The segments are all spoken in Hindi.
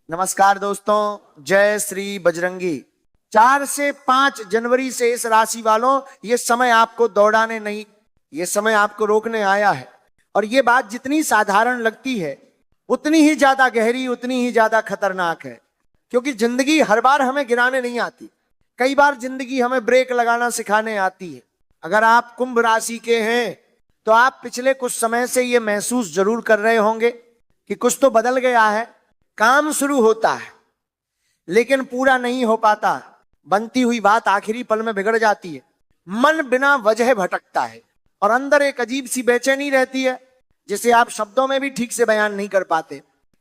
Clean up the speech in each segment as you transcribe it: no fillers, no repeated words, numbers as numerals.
नमस्कार दोस्तों, जय श्री बजरंगी। 4 से 5 जनवरी से इस राशि वालों, ये समय आपको दौड़ाने नहीं, ये समय आपको रोकने आया है। और ये बात जितनी साधारण लगती है उतनी ही ज्यादा गहरी, उतनी ही ज्यादा खतरनाक है। क्योंकि जिंदगी हर बार हमें गिराने नहीं आती, कई बार जिंदगी हमें ब्रेक लगाना सिखाने आती है। अगर आप कुंभ राशि के हैं तो आप पिछले कुछ समय से ये महसूस जरूर कर रहे होंगे कि कुछ तो बदल गया है। काम शुरू होता है लेकिन पूरा नहीं हो पाता, बनती हुई बात आखिरी पल में बिगड़ जाती है, मन बिना वजह भटकता है और अंदर एक अजीब सी बेचैनी रहती है जिसे आप शब्दों में भी ठीक से बयान नहीं कर पाते।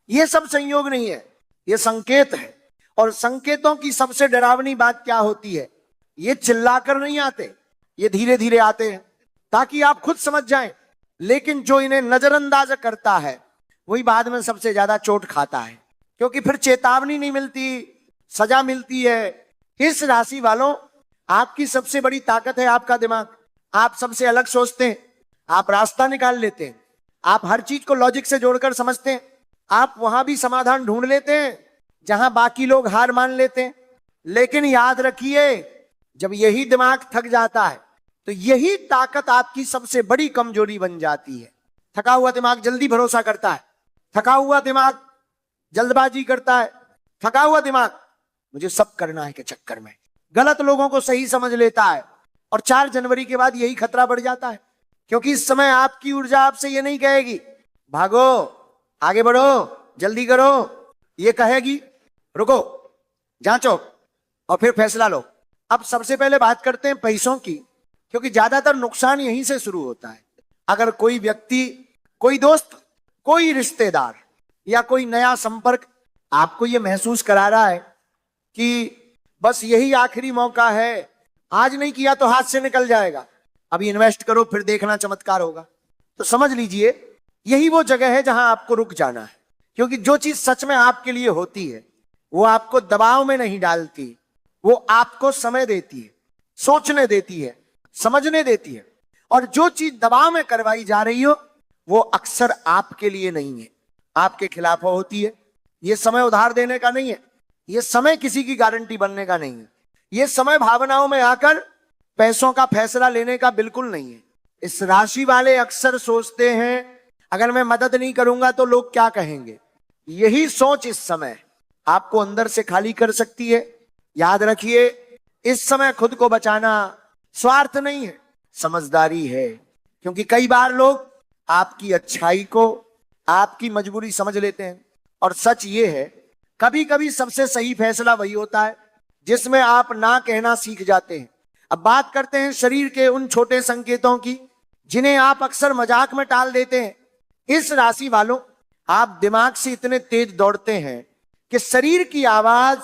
ये सब संयोग नहीं है, ये संकेत है। और संकेतों की सबसे डरावनी बात क्या होती है? ये चिल्लाकर नहीं आते, ये धीरे धीरे आते हैं ताकि आप खुद समझ जाएं। लेकिन जो इन्हें नजरअंदाज करता है वही बाद में सबसे ज्यादा चोट खाता है, क्योंकि फिर चेतावनी नहीं मिलती, सजा मिलती है। इस राशि वालों, आपकी सबसे बड़ी ताकत है आपका दिमाग। आप सबसे अलग सोचते हैं, आप रास्ता निकाल लेते हैं, आप हर चीज को लॉजिक से जोड़कर समझते हैं, आप वहां भी समाधान ढूंढ लेते हैं जहां बाकी लोग हार मान लेते हैं। लेकिन याद रखिए, जब यही दिमाग थक जाता है तो यही ताकत आपकी सबसे बड़ी कमजोरी बन जाती है। थका हुआ दिमाग जल्दी भरोसा करता है, थका हुआ दिमाग जल्दबाजी करता है, थका हुआ दिमाग मुझे सब करना है के चक्कर में गलत लोगों को सही समझ लेता है। और 4 जनवरी के बाद यही खतरा बढ़ जाता है, क्योंकि इस समय आपकी ऊर्जा आपसे ये नहीं कहेगी भागो, आगे बढ़ो, जल्दी करो। ये कहेगी रुको, जांचो और फिर फैसला लो। अब सबसे पहले बात करते हैं पैसों की, क्योंकि ज्यादातर नुकसान यहीं से शुरू होता है। अगर कोई व्यक्ति, कोई दोस्त, कोई रिश्तेदार या कोई नया संपर्क आपको यह महसूस करा रहा है कि बस यही आखिरी मौका है, आज नहीं किया तो हाथ से निकल जाएगा, अभी इन्वेस्ट करो फिर देखना चमत्कार होगा, तो समझ लीजिए यही वो जगह है जहां आपको रुक जाना है। क्योंकि जो चीज सच में आपके लिए होती है वो आपको दबाव में नहीं डालती, वो आपको समय देती है, सोचने देती है, समझने देती है। और जो चीज दबाव में करवाई जा रही हो वो अक्सर आपके लिए नहीं है, आपके खिलाफ होती है। ये समय उधार देने का नहीं है, ये समय किसी की गारंटी बनने का नहीं है, ये समय भावनाओं में आकर पैसों का फैसला लेने का बिल्कुल नहीं है। इस राशि वाले अक्सर सोचते हैं अगर मैं मदद नहीं करूंगा तो लोग क्या कहेंगे। यही सोच इस समय आपको अंदर से खाली कर सकती है। याद रखिए, इस समय खुद को बचाना स्वार्थ नहीं है, समझदारी है। क्योंकि कई बार लोग आपकी अच्छाई को आपकी मजबूरी समझ लेते हैं। और सच ये है, कभी कभी सबसे सही फैसला वही होता है जिसमें आप ना कहना सीख जाते हैं। अब बात करते हैं शरीर के उन छोटे संकेतों की जिन्हें आप अक्सर मजाक में टाल देते हैं। इस राशि वालों, आप दिमाग से इतने तेज दौड़ते हैं कि शरीर की आवाज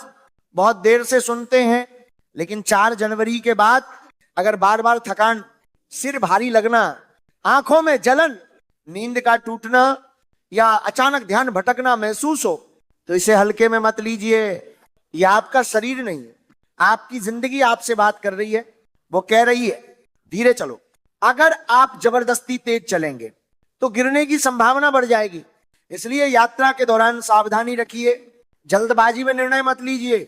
बहुत देर से सुनते हैं। लेकिन 4 जनवरी के बाद अगर बार बार थकान, सिर भारी लगना, आंखों में जलन, नींद का टूटना या अचानक ध्यान भटकना महसूस हो तो इसे हल्के में मत लीजिए। यह आपका शरीर नहीं है, आपकी जिंदगी आपसे बात कर रही है। वो कह रही है धीरे चलो। अगर आप जबरदस्ती तेज चलेंगे तो गिरने की संभावना बढ़ जाएगी। इसलिए यात्रा के दौरान सावधानी रखिए, जल्दबाजी में निर्णय मत लीजिए।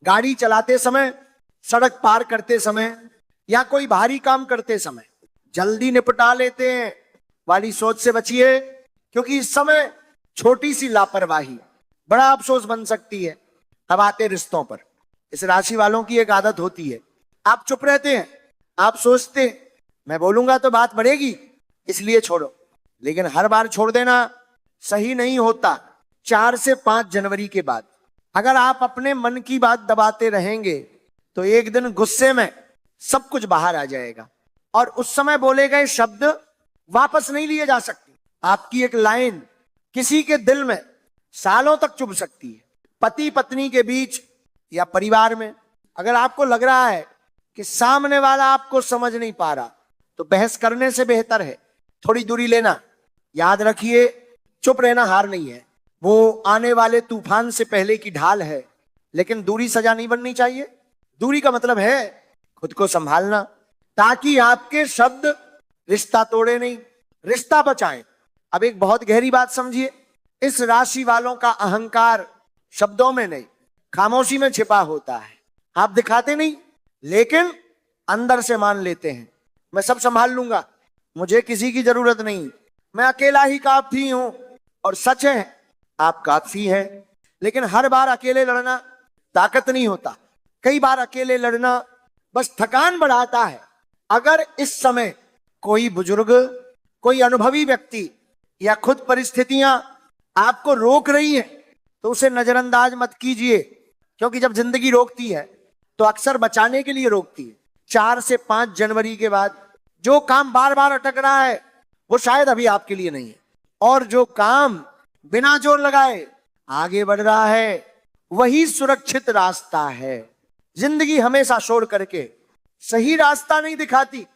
गाड़ी चलाते समय, सड़क पार करते समय या कोई भारी काम करते समय जल्दी निपटा लेते हैं वाली सोच से बचिए, क्योंकि इस समय छोटी सी लापरवाही बड़ा अफसोस बन सकती है। अब आते रिश्तों पर। इस राशि वालों की एक आदत होती है, आप चुप रहते हैं, आप सोचते हैं मैं बोलूंगा तो बात बढ़ेगी इसलिए छोड़ो। लेकिन हर बार छोड़ देना सही नहीं होता। 4 से 5 जनवरी के बाद अगर आप अपने मन की बात दबाते रहेंगे तो एक दिन गुस्से में सब कुछ बाहर आ जाएगा और उस समय बोले गए शब्द वापस नहीं लिए जा सकते। आपकी एक लाइन किसी के दिल में सालों तक चुभ सकती है। पति पत्नी के बीच या परिवार में अगर आपको लग रहा है कि सामने वाला आपको समझ नहीं पा रहा तो बहस करने से बेहतर है थोड़ी दूरी लेना। याद रखिए, चुप रहना हार नहीं है, वो आने वाले तूफान से पहले की ढाल है। लेकिन दूरी सजा नहीं बननी चाहिए। दूरी का मतलब है खुद को संभालना, ताकि आपके शब्द रिश्ता तोड़े नहीं, रिश्ता बचाएं। अब एक बहुत गहरी बात समझिए, इस राशि वालों का अहंकार शब्दों में नहीं, खामोशी में छिपा होता है। आप दिखाते नहीं, लेकिन अंदर से मान लेते हैं मैं सब संभाल लूंगा, मुझे किसी की जरूरत नहीं, मैं अकेला ही काफी हूं। और सच है, आप काफी है, लेकिन हर बार अकेले लड़ना ताकत नहीं होता। कई बार अकेले लड़ना बस थकान बढ़ाता है। अगर इस समय कोई बुजुर्ग, कोई अनुभवी व्यक्ति या खुद परिस्थितियां आपको रोक रही है तो उसे नजरअंदाज मत कीजिए, क्योंकि जब जिंदगी रोकती है तो अक्सर बचाने के लिए रोकती है। 4 से 5 जनवरी के बाद जो काम बार बार अटक रहा है वो शायद अभी आपके लिए नहीं है, और जो काम बिना जोर लगाए आगे बढ़ रहा है वही सुरक्षित रास्ता है। जिंदगी हमेशा शोर करके सही रास्ता नहीं दिखाती,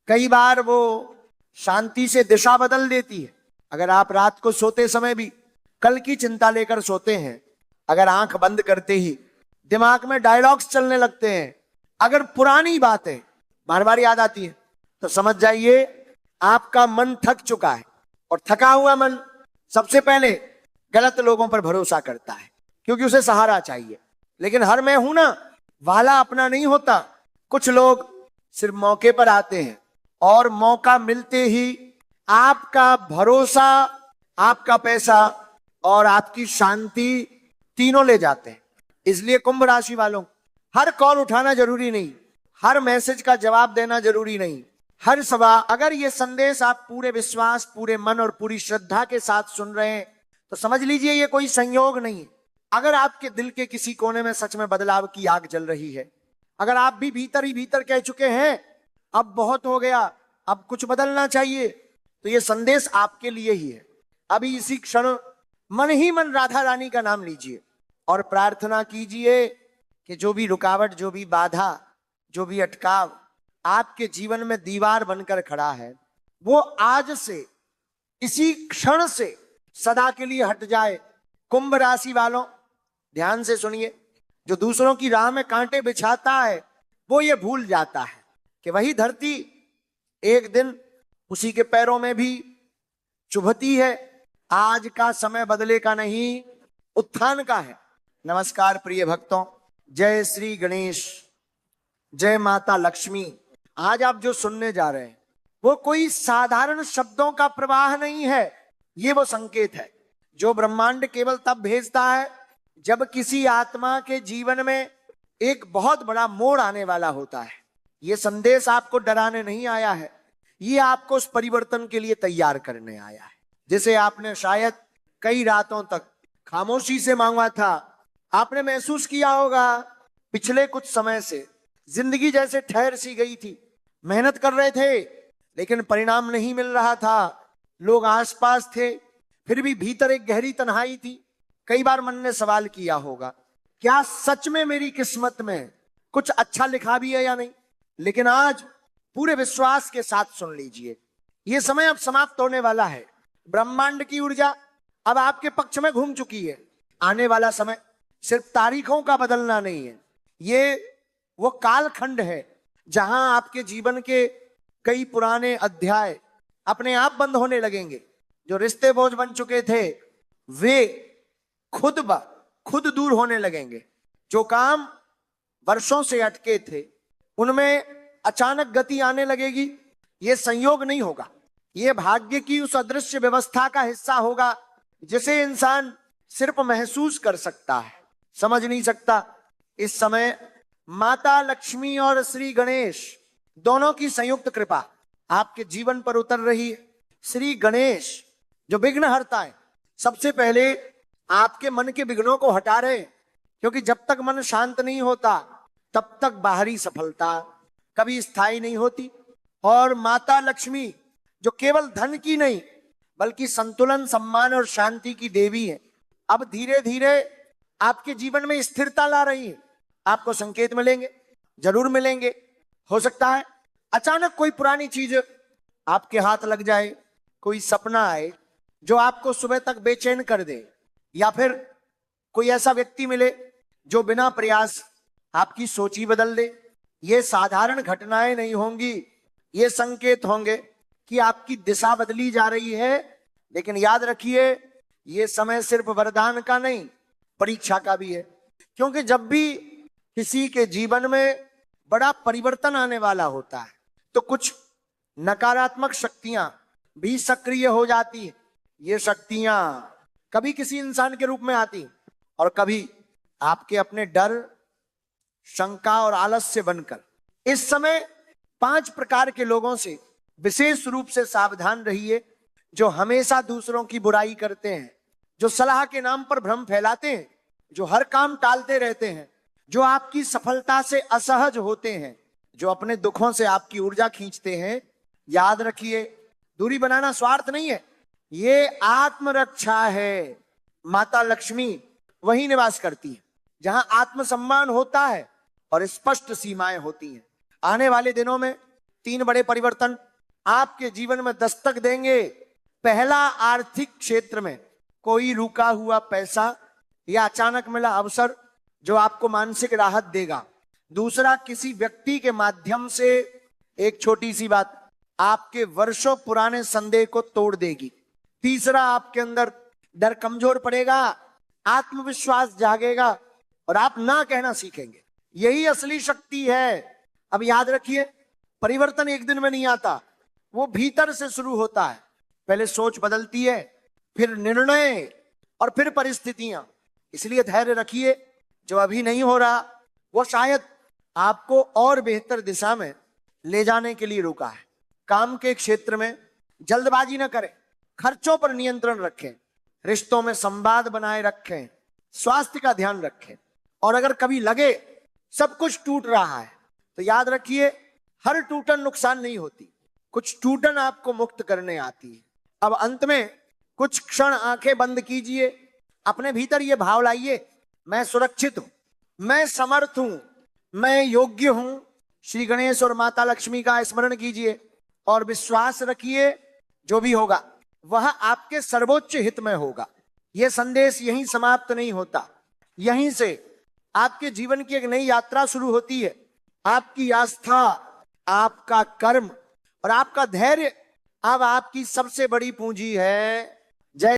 कई बार वो शांति से दिशा बदल देती है। अगर आप रात को सोते समय भी कल की चिंता लेकर सोते हैं, अगर आंख बंद करते ही दिमाग में डायलॉग्स चलने लगते हैं, अगर पुरानी बातें बार बार याद आती है, तो समझ जाइए आपका मन थक चुका है। और थका हुआ मन सबसे पहले गलत लोगों पर भरोसा करता है, क्योंकि उसे सहारा चाहिए। लेकिन हर मैं हूं ना वाला अपना नहीं होता। कुछ लोग सिर्फ मौके पर आते हैं और मौका मिलते ही आपका भरोसा, आपका पैसा और आपकी शांति तीनों ले जाते हैं। इसलिए कुंभ राशि वालों, हर कॉल उठाना जरूरी नहीं, हर मैसेज का जवाब देना जरूरी नहीं, हर सवाल, अगर ये संदेश आप पूरे विश्वास, पूरे मन और पूरी श्रद्धा के साथ सुन रहे हैं तो समझ लीजिए ये कोई संयोग नहीं है। अगर आपके दिल के किसी कोने में सच में बदलाव की आग जल रही है, अगर आप भी भीतर ही भीतर कह चुके हैं अब बहुत हो गया, अब कुछ बदलना चाहिए, तो ये संदेश आपके लिए ही है। अभी इसी क्षण मन ही मन राधा रानी का नाम लीजिए और प्रार्थना कीजिए कि जो भी रुकावट, जो भी बाधा, जो भी अटकाव आपके जीवन में दीवार बनकर खड़ा है, वो आज से, इसी क्षण से सदा के लिए हट जाए। कुंभ राशि वालों, ध्यान से सुनिए, जो दूसरों की राह में कांटे बिछाता है वो ये भूल जाता है कि वही धरती एक दिन उसी के पैरों में भी चुभती है। आज का समय बदले का नहीं, उत्थान का है। नमस्कार प्रिय भक्तों, जय श्री गणेश, जय माता लक्ष्मी। आज आप जो सुनने जा रहे हैं वो कोई साधारण शब्दों का प्रवाह नहीं है, ये वो संकेत है जो ब्रह्मांड केवल तब भेजता है जब किसी आत्मा के जीवन में एक बहुत बड़ा मोड़ आने वाला होता है। ये संदेश आपको डराने नहीं आया है, ये आपको उस परिवर्तन के लिए तैयार करने आया है जिसे आपने शायद कई रातों तक खामोशी से मांगा था। आपने महसूस किया होगा पिछले कुछ समय से जिंदगी जैसे ठहर सी गई थी, मेहनत कर रहे थे लेकिन परिणाम नहीं मिल रहा था, लोग आसपास थे फिर भी भीतर एक गहरी तन्हाई थी। कई बार मन ने सवाल किया होगा, क्या सच में मेरी किस्मत में कुछ अच्छा लिखा भी है या नहीं। लेकिन आज पूरे विश्वास के साथ सुन लीजिए, ये समय अब समाप्त होने वाला है। ब्रह्मांड की ऊर्जा अब आपके पक्ष में घूम चुकी है। आने वाला समय सिर्फ तारीखों का बदलना नहीं है, ये वो कालखंड है जहां आपके जीवन के कई पुराने अध्याय अपने आप बंद होने लगेंगे। जो रिश्ते बोझ बन चुके थे वे खुद दूर होने लगेंगे। जो काम वर्षों से अटके थे उनमें अचानक गति आने लगेगी। ये संयोग नहीं होगा, ये भाग्य की उस अदृश्य व्यवस्था का हिस्सा होगा जिसे इंसान सिर्फ महसूस कर सकता है, समझ नहीं सकता। इस समय माता लक्ष्मी और श्री गणेश दोनों की संयुक्त कृपा आपके जीवन पर उतर रही है। श्री गणेश जो विघ्न हरता है, सबसे पहले आपके मन के विघ्नों को हटा रहे, क्योंकि जब तक मन शांत नहीं होता तब तक बाहरी सफलता कभी स्थायी नहीं होती। और माता लक्ष्मी जो केवल धन की नहीं बल्कि संतुलन, सम्मान और शांति की देवी है, अब धीरे धीरे आपके जीवन में स्थिरता ला रही है। आपको संकेत मिलेंगे, जरूर मिलेंगे। हो सकता है अचानक कोई पुरानी चीज आपके हाथ लग जाए, कोई सपना आए जो आपको सुबह तक बेचैन कर दे, या फिर कोई ऐसा व्यक्ति मिले जो बिना प्रयास आपकी सोच ही बदल दे। ये साधारण घटनाएं नहीं होंगी, ये संकेत होंगे कि आपकी दिशा बदली जा रही है। लेकिन याद रखिए, ये समय सिर्फ वरदान का नहीं परीक्षा का भी है। क्योंकि जब भी किसी के जीवन में बड़ा परिवर्तन आने वाला होता है तो कुछ नकारात्मक शक्तियां भी सक्रिय हो जाती है। ये शक्तियां कभी किसी इंसान के रूप में आती और कभी आपके अपने डर, शंका और आलस्य बनकर। इस समय 5 प्रकार के लोगों से विशेष रूप से सावधान रहिए, जो हमेशा दूसरों की बुराई करते हैं, जो सलाह के नाम पर भ्रम फैलाते हैं, जो हर काम टालते रहते हैं, जो आपकी सफलता से असहज होते हैं, जो अपने दुखों से आपकी ऊर्जा खींचते हैं। याद रखिए, दूरी बनाना स्वार्थ नहीं है, ये आत्मरक्षा है। माता लक्ष्मी वही निवास करती है जहां आत्मसम्मान होता है और स्पष्ट सीमाएं होती हैं। आने वाले दिनों में 3 बड़े परिवर्तन आपके जीवन में दस्तक देंगे। पहला, आर्थिक क्षेत्र में कोई रुका हुआ पैसा या अचानक मिला अवसर जो आपको मानसिक राहत देगा। दूसरा, किसी व्यक्ति के माध्यम से एक छोटी सी बात आपके वर्षों पुराने संदेह को तोड़ देगी। तीसरा, आपके अंदर डर कमजोर पड़ेगा, आत्मविश्वास जागेगा और आप ना कहना सीखेंगे। यही असली शक्ति है। अब याद रखिए, परिवर्तन एक दिन में नहीं आता, वो भीतर से शुरू होता है। पहले सोच बदलती है, फिर निर्णय और फिर परिस्थितियां। इसलिए धैर्य रखिए, जो अभी नहीं हो रहा वो शायद आपको और बेहतर दिशा में ले जाने के लिए रुका है। काम के क्षेत्र में जल्दबाजी न करें, खर्चों पर नियंत्रण रखें, रिश्तों में संवाद बनाए रखें, स्वास्थ्य का ध्यान रखें। और अगर कभी लगे सब कुछ टूट रहा है तो याद रखिए, हर टूटन नुकसान नहीं होती, कुछ टूटन आपको मुक्त करने आती है। अब अंत में कुछ क्षण आंखें बंद कीजिए, अपने भीतर ये भाव लाइए, मैं सुरक्षित हूं, मैं समर्थ हूं, मैं योग्य हूं। श्री गणेश और माता लक्ष्मी का स्मरण कीजिए और विश्वास रखिए, जो भी होगा वह आपके सर्वोच्च हित में होगा। यह संदेश यहीं समाप्त नहीं होता, यहीं से आपके जीवन की एक नई यात्रा शुरू होती है। आपकी आस्था, आपका कर्म और आपका धैर्य अब आपकी सबसे बड़ी पूंजी है। जय